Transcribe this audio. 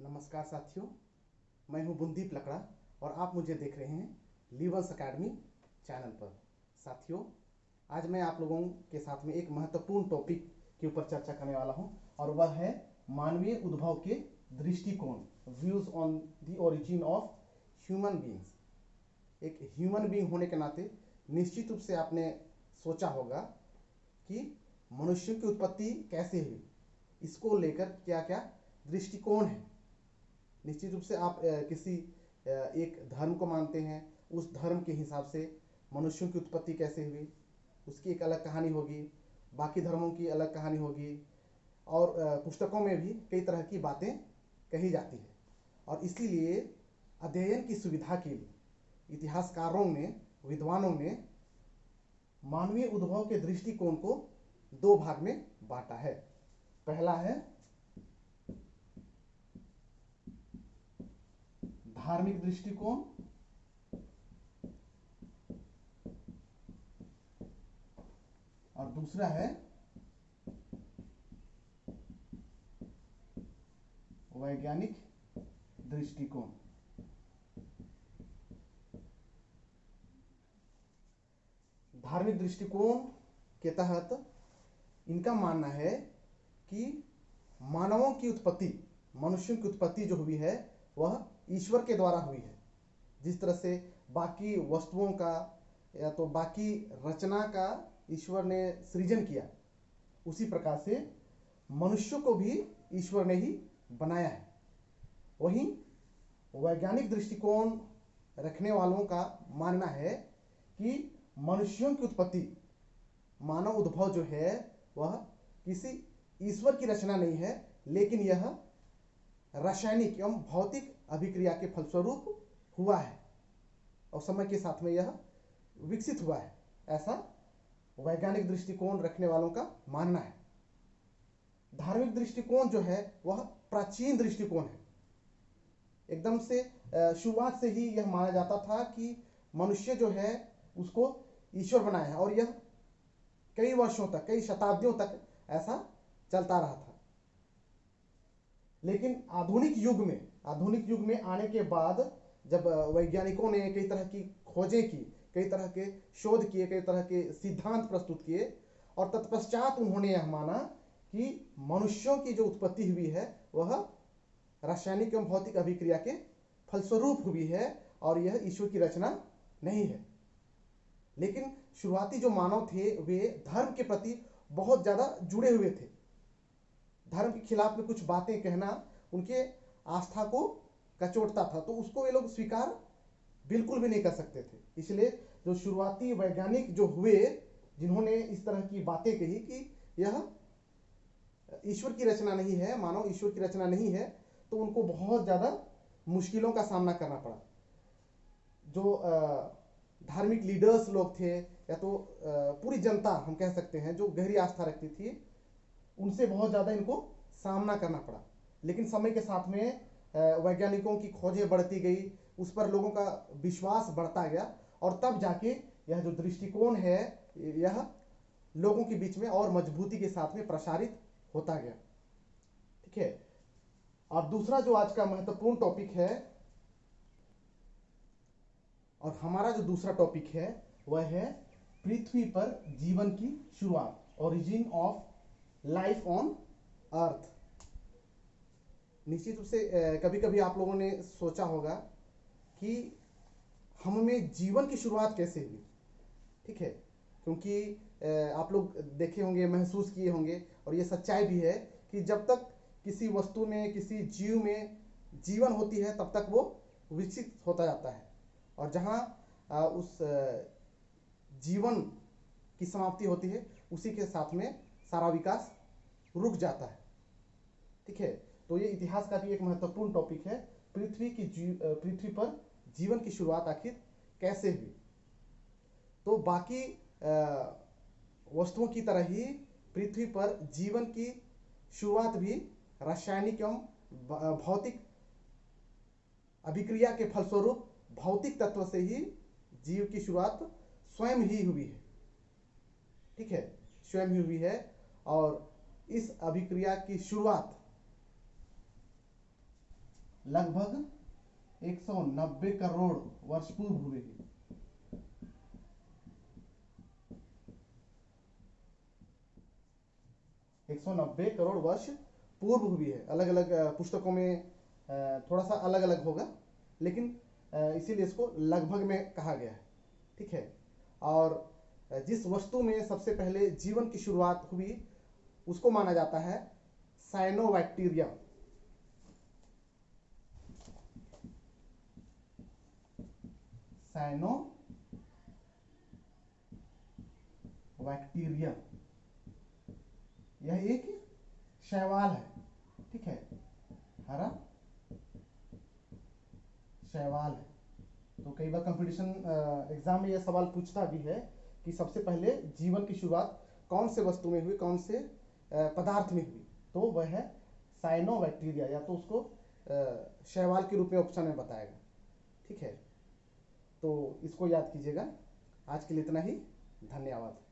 नमस्कार साथियों, मैं हूं बुंदीप लकड़ा और आप मुझे देख रहे हैं लीवंस अकेडमी चैनल पर। साथियों, आज मैं आप लोगों के साथ में एक महत्वपूर्ण टॉपिक के ऊपर चर्चा करने वाला हूं और वह है मानवीय उद्भव के दृष्टिकोण, views on the origin of human beings. एक ह्यूमन बीइंग होने के नाते निश्चित रूप से आपने सोचा होगा कि मनुष्यों की उत्पत्ति कैसे हुई, इसको लेकर क्या क्या दृष्टिकोण है। निश्चित रूप से आप किसी एक धर्म को मानते हैं, उस धर्म के हिसाब से मनुष्यों की उत्पत्ति कैसे हुई उसकी एक अलग कहानी होगी, बाकी धर्मों की अलग कहानी होगी और पुस्तकों में भी कई तरह की बातें कही जाती है। और इसीलिए अध्ययन की सुविधा के लिए इतिहासकारों ने, विद्वानों ने मानवीय उद्भव के दृष्टिकोण को दो भाग में बांटा है। पहला है धार्मिक दृष्टिकोण और दूसरा है वैज्ञानिक दृष्टिकोण। धार्मिक दृष्टिकोण के तहत इनका मानना है कि मानवों की उत्पत्ति, मनुष्यों की उत्पत्ति जो हुई है वह ईश्वर के द्वारा हुई है। जिस तरह से बाकी वस्तुओं का या तो बाकी रचना का ईश्वर ने सृजन किया, उसी प्रकार से मनुष्य को भी ईश्वर ने ही बनाया है। वहीं वैज्ञानिक दृष्टिकोण रखने वालों का मानना है कि मनुष्यों की उत्पत्ति, मानव उद्भव जो है वह किसी ईश्वर की रचना नहीं है, लेकिन यह रासायनिक एवं भौतिक अभिक्रिया के फलस्वरूप हुआ है और समय के साथ में यह विकसित हुआ है, ऐसा वैज्ञानिक दृष्टिकोण रखने वालों का मानना है। धार्मिक दृष्टिकोण जो है वह प्राचीन दृष्टिकोण है। एकदम से शुरुआत से ही यह माना जाता था कि मनुष्य जो है उसको ईश्वर बनाया है और यह कई वर्षों तक, कई शताब्दियों तक ऐसा चलता रहा था। लेकिन आधुनिक युग में आने के बाद जब वैज्ञानिकों ने कई तरह की खोजें की, कई तरह के शोध किए, कई तरह के सिद्धांत प्रस्तुत किए और तत्पश्चात उन्होंने यह माना कि मनुष्यों की जो उत्पत्ति हुई है वह रासायनिक एवं भौतिक अभिक्रिया के फलस्वरूप हुई है और यह ईश्वर की रचना नहीं है। लेकिन शुरुआती जो मानव थे वे धर्म के प्रति बहुत ज्यादा जुड़े हुए थे। धर्म के खिलाफ में कुछ बातें कहना उनके आस्था को कचोटता था, तो उसको ये लोग स्वीकार बिल्कुल भी नहीं कर सकते थे। इसलिए जो शुरुआती वैज्ञानिक जो हुए, जिन्होंने इस तरह की बातें कही कि यह ईश्वर की रचना नहीं है, मानव ईश्वर की रचना नहीं है, तो उनको बहुत ज्यादा मुश्किलों का सामना करना पड़ा। जो धार्मिक लीडर्स लोग थे या तो पूरी जनता हम कह सकते हैं जो गहरी आस्था रखती थी, उनसे बहुत ज़्यादा इनको सामना करना पड़ा। लेकिन समय के साथ में वैज्ञानिकों की खोजें बढ़ती गई, उस पर लोगों का विश्वास बढ़ता गया और तब जाके यह जो दृष्टिकोण है यह लोगों के बीच में और मजबूती के साथ में प्रसारित होता गया। ठीक है। और दूसरा जो आज का महत्वपूर्ण टॉपिक है, और हमारा जो दूसरा टॉपिक है वह है पृथ्वी पर जीवन की शुरुआत, origin of life on earth. निश्चित रूप से कभी कभी आप लोगों ने सोचा होगा कि हम में जीवन की शुरुआत कैसे हुई। ठीक है, क्योंकि आप लोग देखे होंगे, महसूस किए होंगे और ये सच्चाई भी है कि जब तक किसी वस्तु में, किसी जीव में जीवन होती है तब तक वो विकसित होता जाता है और जहाँ उस जीवन की समाप्ति होती है उसी के साथ में सारा विकास रुक जाता है। ठीक है, तो ये इतिहास का भी एक महत्वपूर्ण टॉपिक है, पृथ्वी पर जीवन की शुरुआत आखिर कैसे हुई। तो बाकी वस्तुओं की तरह ही पृथ्वी पर जीवन की शुरुआत भी रासायनिक एवं भौतिक अभिक्रिया के फलस्वरूप भौतिक तत्व से ही जीव की शुरुआत स्वयं ही हुई है। ठीक है, स्वयं ही हुई है और इस अभिक्रिया की शुरुआत लगभग 190 करोड़ वर्ष पूर्व हुए ही। 190 करोड़ वर्ष पूर्व हुई है। अलग अलग पुस्तकों में थोड़ा सा अलग अलग होगा, लेकिन इसीलिए इसको लगभग में कहा गया है। ठीक है। और जिस वस्तु में सबसे पहले जीवन की शुरुआत हुई उसको माना जाता है साइनोबैक्टीरिया। साइनोबैक्टीरिया यह एक शैवाल है। ठीक है, हरा शैवाल है। तो कई बार कंपटीशन एग्जाम में यह सवाल पूछता भी है कि सबसे पहले जीवन की शुरुआत कौन से वस्तु में हुई, कौन से पदार्थ में हुई, तो वह है साइनोबैक्टीरिया, या तो उसको शैवाल के रूप में ऑप्शन में बताएगा। ठीक है, तो इसको याद कीजिएगा। आज के लिए इतना ही, धन्यवाद।